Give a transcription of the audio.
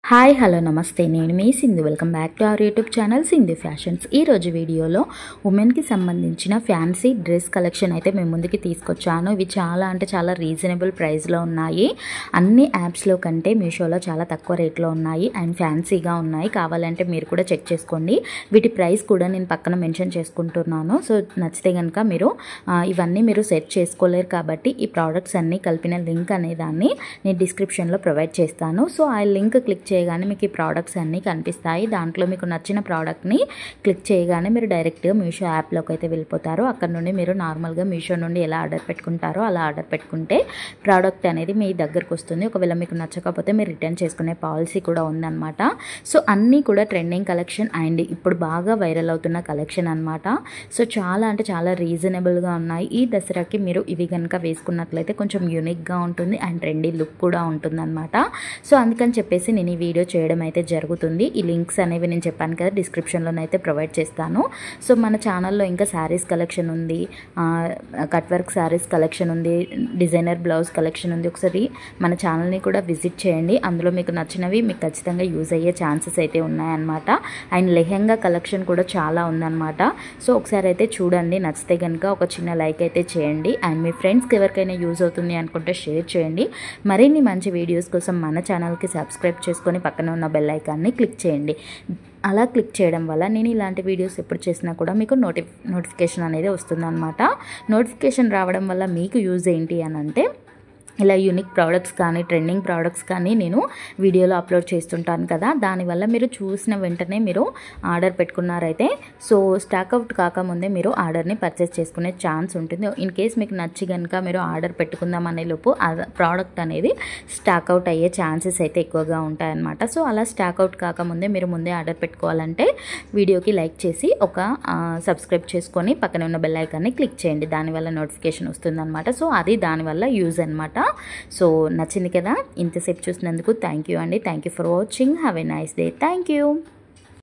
Hi hello నమస్తే, నేను మీ Sindhu. Welcome back to our YouTube channel Sindhu fashions. ఈరోజు వీడియోలో ఉమెన్కి సంబంధించిన ఫ్యాన్సీ డ్రెస్ కలెక్షన్ అయితే మేము ముందుకి తీసుకొచ్చాను. ఇవి చాలా రీజనబుల్ ప్రైస్లో ఉన్నాయి. అన్ని యాప్స్లో కంటే మీషోలో చాలా తక్కువ రేట్లో ఉన్నాయి అండ్ ఫ్యాన్సీగా ఉన్నాయి. కావాలంటే మీరు కూడా చెక్ చేసుకోండి. వీటి ప్రైస్ కూడా నేను పక్కన మెన్షన్ చేసుకుంటున్నాను. సో నచ్చితే కనుక మీరు ఇవన్నీ మీరు సెట్ చేసుకోలేరు కాబట్టి ఈ ప్రోడక్ట్స్ అన్నీ కలిపిన లింక్ అనే దాన్ని నేను డిస్క్రిప్షన్లో ప్రొవైడ్ చేస్తాను. సో ఆ లింక్ క్లిక్ చేయగానే మీకు ఈ ప్రోడక్ట్స్ అన్నీ కనిపిస్తాయి. దాంట్లో మీకు నచ్చిన ప్రోడక్ట్ని క్లిక్ చేయగానే మీరు డైరెక్ట్గా మీషో యాప్లోకి అయితే వెళ్ళిపోతారు. అక్కడ నుండి మీరు నార్మల్గా మీషో నుండి ఎలా ఆర్డర్ పెట్టుకుంటారో అలా ఆర్డర్ పెట్టుకుంటే ప్రోడక్ట్ అనేది మీ దగ్గరకు వస్తుంది. ఒకవేళ మీకు నచ్చకపోతే మీరు రిటర్న్ చేసుకునే పాలసీ కూడా ఉందన్నమాట. సో అన్నీ కూడా ట్రెండింగ్ కలెక్షన్ అండ్ ఇప్పుడు బాగా వైరల్ అవుతున్న కలెక్షన్ అనమాట. సో చాలా రీజనబుల్గా ఉన్నాయి. ఈ దసరాకి మీరు ఇవి కనుక వేసుకున్నట్లయితే కొంచెం యూనిక్గా ఉంటుంది అండ్ ట్రెండీ లుక్ కూడా ఉంటుందన్నమాట. సో అందుకని చెప్పేసి నేను ఈ వీడియో చేయడం అయితే జరుగుతుంది. ఈ లింక్స్ అనేవి నేను చెప్పాను కదా, డిస్క్రిప్షన్లోనైతే ప్రొవైడ్ చేస్తాను. సో మన ఛానల్లో ఇంకా శారీస్ కలెక్షన్ ఉంది, కట్ వర్క్ శారీస్ కలెక్షన్ ఉంది, డిజైనర్ బ్లౌజ్ కలెక్షన్ ఉంది. ఒకసారి మన ఛానల్ని కూడా విజిట్ చేయండి. అందులో మీకు నచ్చినవి మీకు ఖచ్చితంగా యూజ్ అయ్యే ఛాన్సెస్ అయితే ఉన్నాయన్నమాట. అండ్ లెహెంగా కలెక్షన్ కూడా చాలా ఉందన్నమాట. సో ఒకసారి అయితే చూడండి. నచ్చితే కనుక ఒక చిన్న లైక్ అయితే చేయండి అండ్ మీ ఫ్రెండ్స్కి ఎవరికైనా యూజ్ అవుతుంది అనుకుంటే షేర్ చేయండి. మరిన్ని మంచి వీడియోస్ కోసం మన ఛానల్కి సబ్స్క్రైబ్ చేసుకొని పక్కన ఉన్న బెల్ ఐకాన్ని క్లిక్ చేయండి. అలా క్లిక్ చేయడం వల్ల నేను ఇలాంటి వీడియోస్ ఎప్పుడు చేసినా కూడా మీకు నోటిఫికేషన్ అనేది వస్తుందన్నమాట. నోటిఫికేషన్ రావడం వల్ల మీకు యూజ్ ఏంటి అని అంటే, ఇలా యూనిక్ ప్రోడక్ట్స్ కానీ ట్రెండింగ్ ప్రోడక్ట్స్ కానీ నేను వీడియోలో అప్లోడ్ చేస్తుంటాను కదా, దానివల్ల మీరు చూసిన వెంటనే మీరు ఆర్డర్ పెట్టుకున్నారైతే సో స్టాక్ అవుట్ కాకముందే మీరు ఆర్డర్ని పర్చేస్ చేసుకునే ఛాన్స్ ఉంటుంది. ఇన్ కేస్ మీకు నచ్చి కనుక మీరు ఆర్డర్ పెట్టుకుందాం అనే లోపు ఆ ప్రోడక్ట్ అనేది స్టాక్ అవుట్ అయ్యే ఛాన్సెస్ అయితే ఎక్కువగా ఉంటాయన్నమాట. సో అలా స్టాక్ అవుట్ కాకముందే మీరు ముందే ఆర్డర్ పెట్టుకోవాలంటే వీడియోకి లైక్ చేసి ఒక సబ్స్క్రైబ్ చేసుకొని పక్కన ఉన్న బెల్ ఐకాన్ని క్లిక్ చేయండి. దానివల్ల నోటిఫికేషన్ వస్తుందన్నమాట. సో అది దానివల్ల యూజ్ అనమాట. సో నచ్చింది కదా, ఇంతసేపు చూసినందుకు థ్యాంక్ యూ అండి. Thank you for watching. Have a nice day. Thank you.